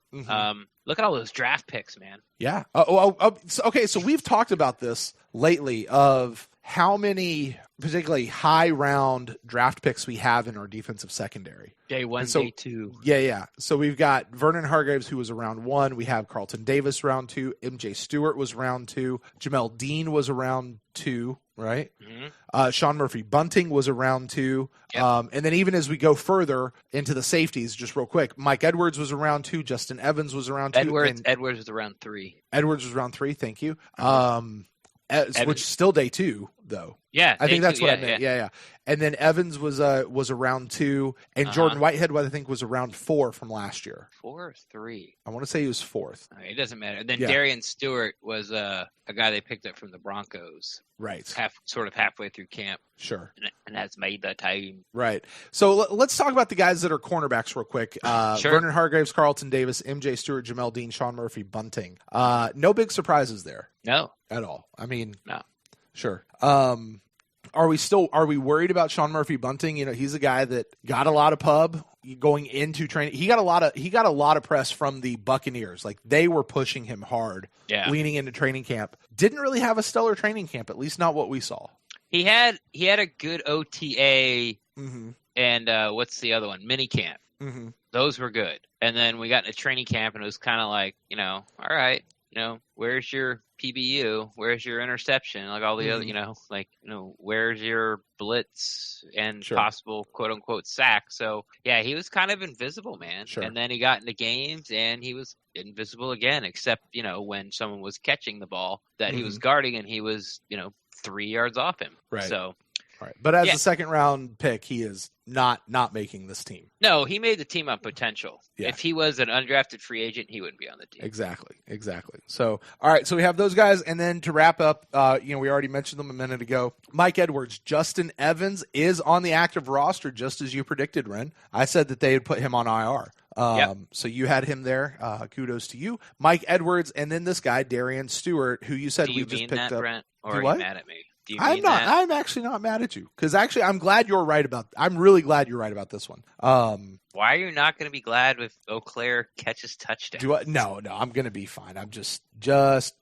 Look at all those draft picks, man. Yeah. Okay, so we've talked about this lately of how many particularly high round draft picks we have in our defensive secondary. Day 1, day 2. Yeah. So we've got Vernon Hargreaves, who was around 1. We have Carlton Davis round 2. MJ Stewart was round 2. Jamel Dean was around 2. Right. Mm-hmm. Sean Murphy-Bunting was a round 2. Yep. And then even as we go further into the safeties, just real quick, Mike Edwards was a round 2. Justin Evans was a round 2. Edwards was a round 3. Edwards was round 3. Thank you. Which is still day 2, though. Yeah, I think that's what I meant. Yeah. And then Evans was a round 2, and Jordan Whitehead, I think, was a round 4 from last year. 4 or 3? I want to say he was 4th. It doesn't matter. And then Darian Stewart was a guy they picked up from the Broncos. Right. Sort of halfway through camp. Sure. And has made the team. Right. So let's talk about the guys that are cornerbacks real quick. Sure. Vernon Hargraves, Carlton Davis, MJ Stewart, Jamel Dean, Sean Murphy, Bunting. No big surprises there. No. At all. I mean, no. Sure. Are we worried about Sean Murphy Bunting? You know, he's a guy that got a lot of pub going into training. He got a lot of press from the Buccaneers. Like, they were pushing him hard, leaning into training camp. Didn't really have a stellar training camp, at least not what we saw. He had a good OTA and what's the other one? Mini camp. Mm-hmm. Those were good. And then we got into training camp, and it was kind of like, all right, where's your PBU? Where's your interception? Like all the other, where's your blitz and possible quote unquote sack? So yeah, he was kind of invisible, man. Sure. And then he got into games and he was invisible again, except, when someone was catching the ball that he was guarding and he was, 3 yards off him. Right. So. Right. But as a second round pick, he is not making this team. No, he made the team on potential. Yeah. If he was an undrafted free agent, he wouldn't be on the team. Exactly. So, all right. So we have those guys. And then to wrap up, we already mentioned them a minute ago. Mike Edwards, Justin Evans is on the active roster, just as you predicted, Ren. I said that they had put him on IR. So you had him there. Kudos to you. Mike Edwards. And then this guy, Darian Stewart, who you said we just picked up. Brent, or are you mad at me? I'm actually not mad at you, because actually I'm really glad you're right about this one. Why are you not going to be glad if Eau Claire catches touchdowns? No, I'm going to be fine. I'm just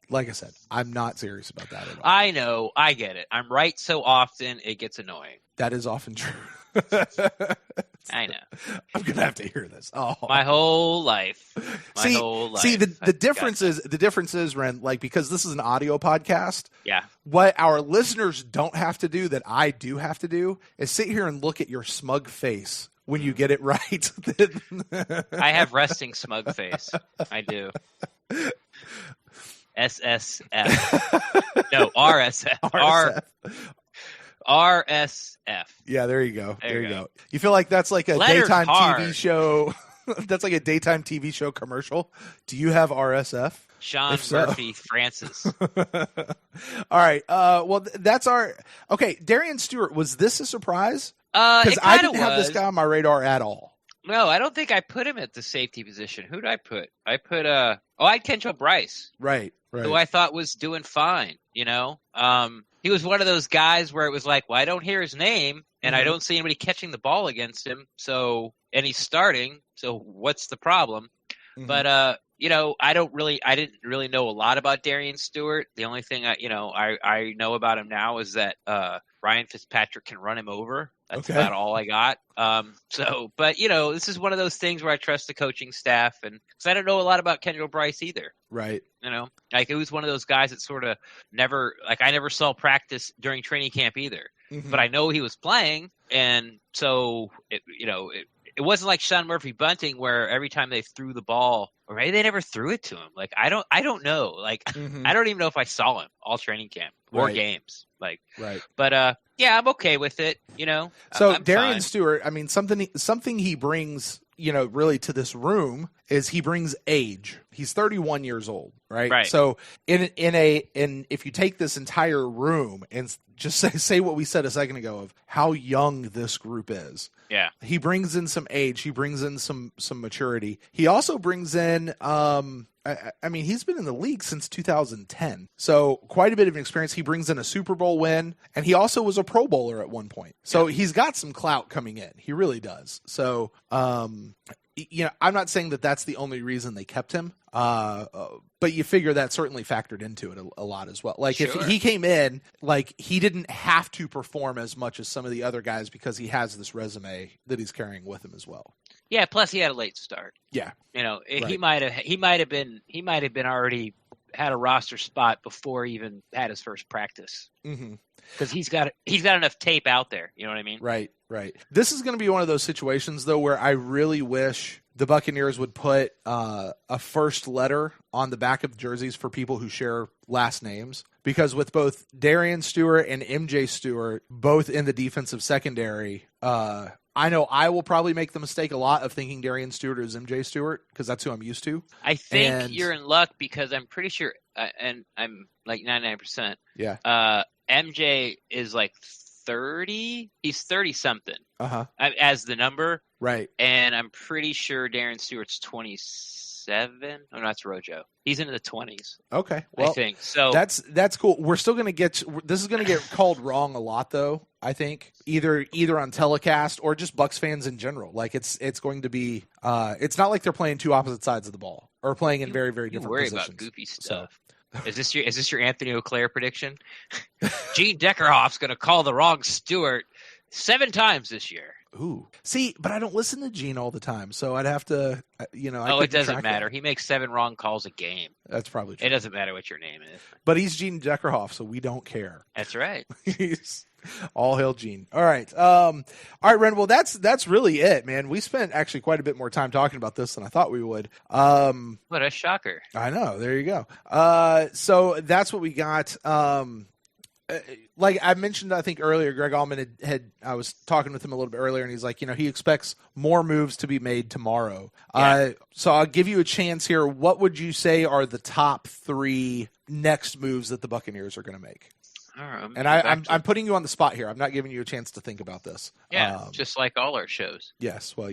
like I said, I'm not serious about that at all. I know. I get it. I'm right so often it gets annoying. That is often true. I know. I'm gonna have to hear this. Oh, my whole life. See, the difference is, Ren, like, because this is an audio podcast. Yeah. What our listeners don't have to do that I do have to do is sit here and look at your smug face when you get it right. I have resting smug face. I do. SSF. No, RSF. RSF. Yeah, there you go. There you go. You feel like that's like a daytime TV show. That's like a daytime TV show commercial. Do you have RSF? Sean Murphy Francis. All right. Well, that's our. Okay, Darian Stewart. Was this a surprise? Because I didn't have this guy on my radar at all. No, I don't think I put him at the safety position. Who did I put? I put I had Kentrell Bryce. Right. Who I thought was doing fine. He was one of those guys where it was like, well, I don't hear his name and I don't see anybody catching the ball against him. So, and he's starting. So what's the problem? But, I didn't really know a lot about Darian Stewart. The only thing I know about him now is that, Ryan Fitzpatrick can run him over. That's about all I got. But this is one of those things where I trust the coaching staff, and because I don't know a lot about Kentrell Bryce either. Right. Like, it was one of those guys that sort of never, like, I never saw practice during training camp either, but I know he was playing. And so it wasn't like Sean Murphy Bunting where every time they threw the ball, or maybe they never threw it to him. Like, I don't know. Like, I don't even know if I saw him all training camp or games. Like, but I'm okay with it. So I'm Darian fine. Stewart, I mean, something he brings, really to this room is he brings age. He's 31 years old, right? So if you take this entire room and just say what we said a second ago of how young this group is. Yeah. He brings in some age. He brings in some maturity. He also brings in, I mean, he's been in the league since 2010. So quite a bit of experience. He brings in a Super Bowl win, and he also was a Pro Bowler at one point. So he's got some clout coming in. He really does. So, I'm not saying that that's the only reason they kept him. But you figure that certainly factored into it a lot as well. Like, if he came in, like, he didn't have to perform as much as some of the other guys because he has this resume that he's carrying with him as well. Yeah, plus he had a late start. Yeah. He might have been already had a roster spot before he even had his first practice. because he's got enough tape out there. You know what I mean? Right. This is going to be one of those situations, though, where I really wish the Buccaneers would put a first letter on the back of jerseys for people who share last names, because with both Darian Stewart and MJ Stewart both in the defensive secondary, I know I will probably make the mistake a lot of thinking Darian Stewart is MJ Stewart because that's who I'm used to. I think you're in luck because I'm pretty sure, and I'm like 99%. Yeah. MJ is like 30. He's 30 something. As the number. Right. And I'm pretty sure Darren Stewart's 27. Oh, no, that's Rojo. He's into the 20s. Okay. Well, I think so. That's cool. We're still going to this is going to get called wrong a lot, though. I think either on telecast or just Bucs fans in general. Like it's going to be. It's not like they're playing two opposite sides of the ball or playing in very, very different positions. Worry about goofy stuff. So. Is this your Anthony Auclair prediction? Gene Deckerhoff's going to call the wrong Stewart 7 times this year. Ooh, see, but I don't listen to Gene all the time, so I'd have to, it doesn't matter. He makes 7 wrong calls a game. That's probably true. It doesn't matter what your name is. But he's Gene Deckerhoff, so we don't care. That's right. He's all hail Gene. All right, Ren. Well, that's really it, man. We spent actually quite a bit more time talking about this than I thought we would. What a shocker! I know. There you go. So that's what we got. Like I mentioned, I think earlier, Greg Allman I was talking with him a little bit earlier, and he's like, he expects more moves to be made tomorrow. Yeah. So I'll give you a chance here. What would you say are the top 3 next moves that the Buccaneers are going to make? All right, and I'm putting you on the spot here. I'm not giving you a chance to think about this. Yeah, just like all our shows. Yes, well,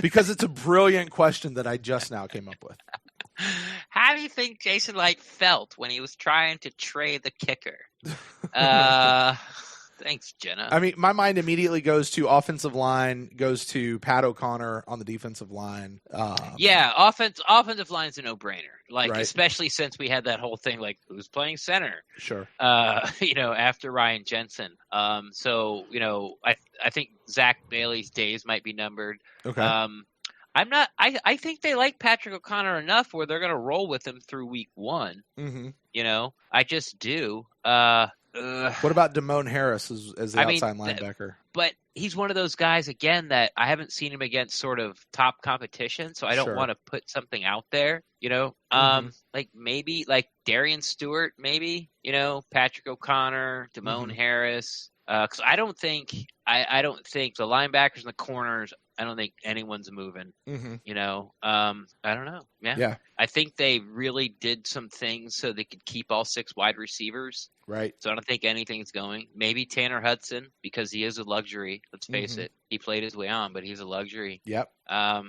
because it's a brilliant question that I just now came up with. How do you think Jason Light felt when he was trying to trade the kicker? Thanks, Jenna. I mean, my mind immediately goes to offensive line, goes to Pat O'Connor on the defensive line. Offensive line is a no-brainer. Like, right. Especially since we had that whole thing, like, who's playing center? Sure. After Ryan Jensen. So, I think Zach Bailey's days might be numbered. Okay. I think they like Patrick O'Connor enough where they're going to roll with him through week 1. Mm-hmm. I just do. What about Damone Harris as the outside linebacker? But he's one of those guys, again, that I haven't seen him against sort of top competition, so I don't want to put something out there, like maybe like Darian Stewart, maybe, Patrick O'Connor, Damone Harris. Because I don't think the linebackers and the corners, I don't think anyone's moving. Mm-hmm. I don't know. Yeah. I think they really did some things so they could keep all 6 wide receivers. Right. So I don't think anything's going. Maybe Tanner Hudson, because he is a luxury. Let's face it. He played his way on, but he's a luxury. Yep. I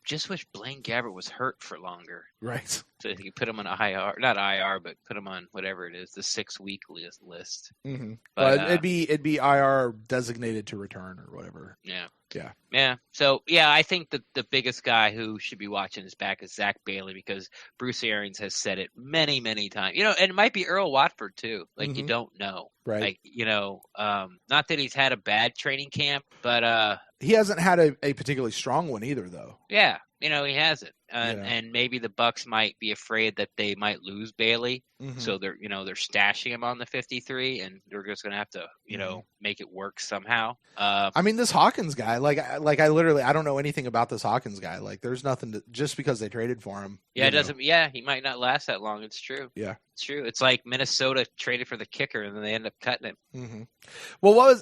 just wish Blaine Gabbert was hurt for longer. Right. So you could put him on a not IR, but put him on whatever it is, the 6-week list. Mm-hmm. But it'd be IR designated to return or whatever. Yeah. Yeah. So, I think the biggest guy who should be watching his back is Zach Bailey, because Bruce Arians has said it many, many times. And it might be Earl Watford too. Like, you don't know. Right. Like, not that he's had a bad training camp, but he hasn't had a particularly strong one either, though. Yeah. He hasn't. And maybe the Bucs might be afraid that they might lose Bailey. Mm-hmm. So they're stashing him on the 53, and they're just going to have to, make it work somehow. This Hawkins guy, I literally, I don't know anything about this Hawkins guy. Like, there's nothing just because they traded for him. Yeah, it doesn't. Yeah, he might not last that long. It's true. Yeah. It's true. It's like Minnesota traded for the kicker, and then they end up cutting him. Mm-hmm. Well,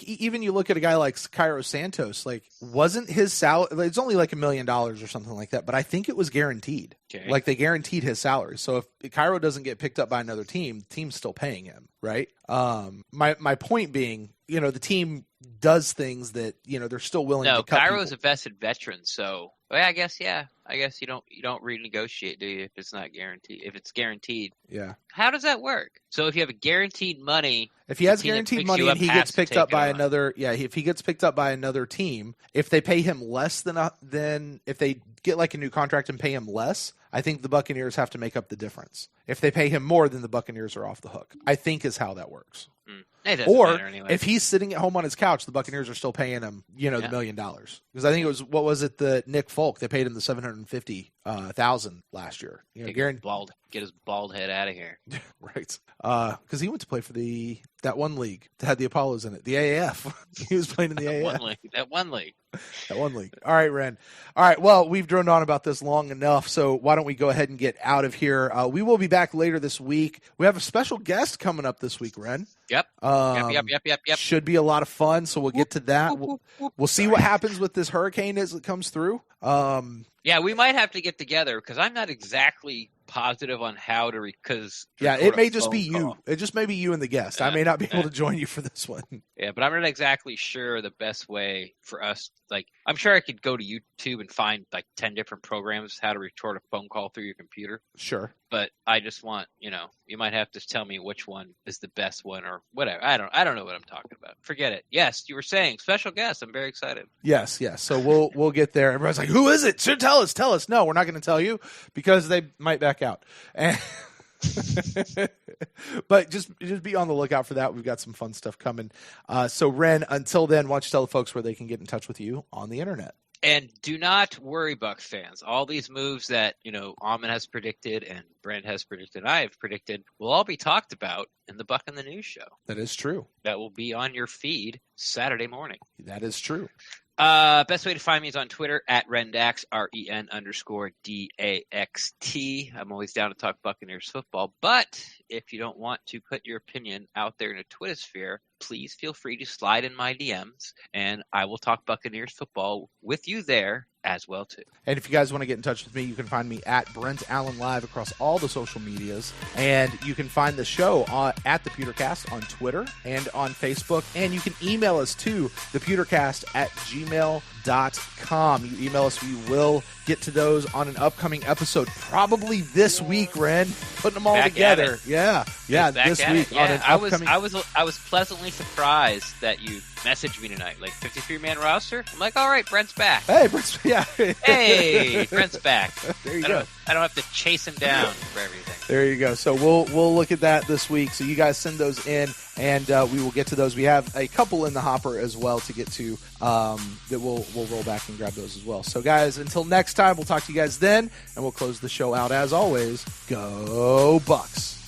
even you look at a guy like Cairo Santos, like, wasn't his salary, it's only like $1 million or something like that, but I think it was guaranteed. Okay. Like, they guaranteed his salary. So if Cairo doesn't get picked up by another team, the team's still paying him, right? My point being, the team does things that, they're still willing to cut. Cairo's a vested veteran, so I guess you don't renegotiate, do you? If it's not guaranteed. If it's guaranteed. Yeah. How does that work? So if you have a guaranteed money, if he has guaranteed money and he gets picked up by if he gets picked up by another team, if they pay him less than if they get like a new contract and pay him less, I think the Buccaneers have to make up the difference. If they pay him more, then the Buccaneers are off the hook, I think is how that works. It doesn't Or matter anyway. if he's sitting at home on his couch, the Buccaneers are still paying him, the $1 million. Because I think it was, what was it, the Nick Folk? They paid him the $750,000 last year. Get his bald head out of here. Right. Because he went to play for that one league that had the Apollos in it, the AAF. He was playing in the AAF. That one league. That one league. All right, Ren. All right, well, we've droned on about this long enough, so why don't we go ahead and get out of here. We will be back later this week. We have a special guest coming up this week, Ren. Yep. Yep. Should be a lot of fun, so we'll get to that. We'll see what happens with this hurricane as it comes through. Yeah, we might have to get together because I'm not exactly positive on how to it may just be you. It just may be you and the guest. I may not be able to join you for this one. Yeah, but I'm not exactly sure the best way for us. Like, I'm sure I could go to YouTube and find like 10 different programs how to record a phone call through your computer. Sure. But I just want, you might have to tell me which one is the best one or whatever. I don't know what I'm talking about. Forget it. Yes, you were saying special guest. I'm very excited. Yes. So we'll get there. Everybody's like, who is it? Should tell us. No, we're not going to tell you because they might back out. And but just be on the lookout for that. We've got some fun stuff coming. So Ren, until then, why don't you tell the folks where they can get in touch with you on the internet? And do not worry, Bucks fans. All these moves that, Almond has predicted and Brent has predicted and I have predicted will all be talked about in the Buck in the News show. That is true. That will be on your feed Saturday morning. That is true. Best way to find me is on Twitter at Rendax, REN_DAXT. I'm always down to talk Buccaneers football. But if you don't want to put your opinion out there in a Twitter sphere, please feel free to slide in my DMs, and I will talk Buccaneers football with you there as well, too. And if you guys want to get in touch with me, you can find me at Brent Allen Live across all the social medias. And you can find the show at the Pewtercast on Twitter and on Facebook. And you can email us to thepewtercast@gmail.com. You email us, we will get to those on an upcoming episode, probably this week, Ren. Putting them all together. Yeah, this week on an upcoming. I was pleasantly surprised that you messaged me tonight, like 53-man roster. I'm like, all right, Brent's back. Hey, Brent's Hey, Brent's back. There you go. I don't have to chase him down for everything. There you go. So we'll look at that this week. So you guys send those in, and we will get to those. We have a couple in the hopper as well to get to that we'll roll back and grab those as well. So guys, until next time, we'll talk to you guys then, and we'll close the show out as always. Go Bucks.